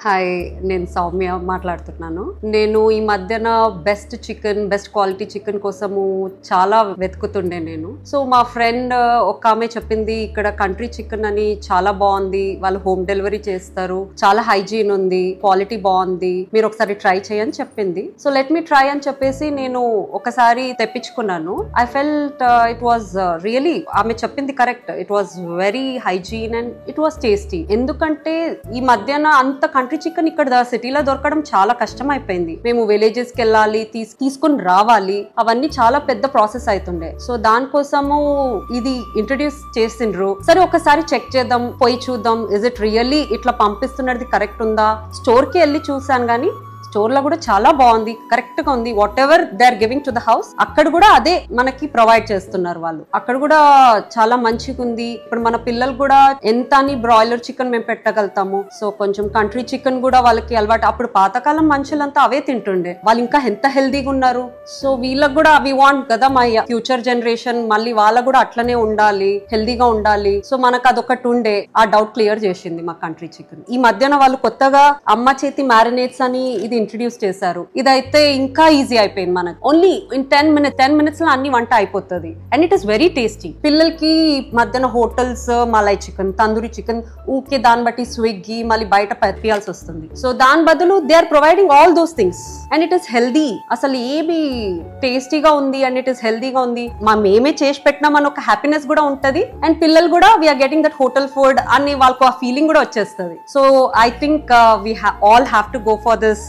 Hi, నేను సౌమ్య మాట్లాడుతున్నాను. నేను ఈ మధ్యన బెస్ట్ క్వాలిటీ చికెన్ కోసము చాలా వెతుకుతుండే నేను. సో మా ఫ్రెండ్ ఒక ఆమె చెప్పింది, ఇక్కడ కంట్రీ చికెన్ అని చాలా బాగుంది, వాళ్ళు హోమ్ డెలివరీ చేస్తారు, చాలా హైజీన్ ఉంది, క్వాలిటీ బాగుంది, మీరు ఒకసారి ట్రై చేయని చెప్పింది. సో లెట్ మీ ట్రై అని చెప్పేసి నేను ఒకసారి తెప్పించుకున్నాను. I felt it was really, ఆమె చెప్పింది correct, it was very hygiene and it was tasty. ఎందుకంటే ఈ మధ్యన అంత కంట్రీ చికెన్ ఇక్కడ సిటీలో దొరకడం చాలా కష్టం అయిపోయింది. మేము విలేజెస్ కి వెళ్ళాలి, తీసుకుని రావాలి, అవన్నీ చాలా పెద్ద ప్రాసెస్ అవుతుండే. సో దానికోసము ఇది ఇంట్రడ్యూస్ చేసిండ్రు. సరే ఒకసారి చెక్ చేద్దాం, పోయి చూద్దాం, ఇస్ ఇట్ రియల్లీ ఇట్లా పంపిస్తున్నది కరెక్ట్ ఉందా. స్టోర్ కి వెళ్ళి చూసాను కానీ స్టోర్ లో కూడా చాలా బాగుంది, కరెక్ట్ గా ఉంది. Whatever they are giving to the house అక్కడ కూడా అదే మనకి ప్రొవైడ్ చేస్తున్నారు వాళ్ళు. అక్కడ కూడా చాలా మంచిగా ఉంది. ఇప్పుడు మన పిల్లలు కూడా ఎంత అని బ్రాయిలర్ చికెన్ మేము పెట్టగలుగుతాము. సో కొంచెం కంట్రీ చికెన్ కూడా వాళ్ళకి అలవాటు. అప్పుడు పాతకాలం మనుషులంతా అవే తింటుండే, వాళ్ళు ఇంకా ఎంత హెల్దీగా ఉన్నారు. సో వీళ్ళకి కూడా వి వాంట్ కదా, మా ఫ్యూచర్ జనరేషన్ మళ్ళీ వాళ్ళకు కూడా అట్లనే ఉండాలి, హెల్దీగా ఉండాలి. సో మనకు అదొకటి ఉండే, ఆ డౌట్ క్లియర్ చేసింది మా కంట్రీ చికెన్. ఈ మధ్యన వాళ్ళు కొత్తగా అమ్మ చేతి మ్యారినేట్స్ అని ఇది ఇంట్రడ్యూస్ చేశారు. ఇదైతే ఇంకా ఈజీ అయిపోయింది మనకు. ఓన్లీ ఇన్ 10 minutes లో అన్ని వంట అయిపోతుంది and it is very tasty. పిల్లలకి మధ్యన hotels malai chicken, tandoori chicken ఊకే దాన్ని బట్టి స్విగ్గీ మళ్ళీ బయట పెట్టాల్సి వస్తుంది. సో దాని బదులు they are providing all those things and it is healthy. అసలు ఏమి టేస్టీగా ఉంది అండ్ ఇట్ ఇస్ హెల్దీగా ఉంది. మేమే చేసి పెట్టినామని ఒక హ్యాపీనెస్ కూడా ఉంటది అండ్ పిల్లలు కూడా we're getting that hotel food అని వాళ్ళకు ఆ ఫీలింగ్ కూడా వచ్చేస్తుంది. So I think we all have to go for this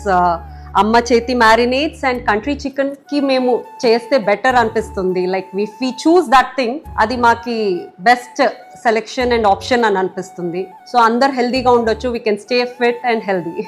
అమ్మ చేతి మ్యారినేట్స్ అండ్ కంట్రీ చికెన్ కి మేము చేస్తే బెటర్ అనిపిస్తుంది. Like if we choose that thing, అది మాకి బెస్ట్ సెలెక్షన్ అండ్ ఆప్షన్ అని అనిపిస్తుంది. సో అందరు హెల్దీగా ఉండొచ్చు, we can stay fit and healthy.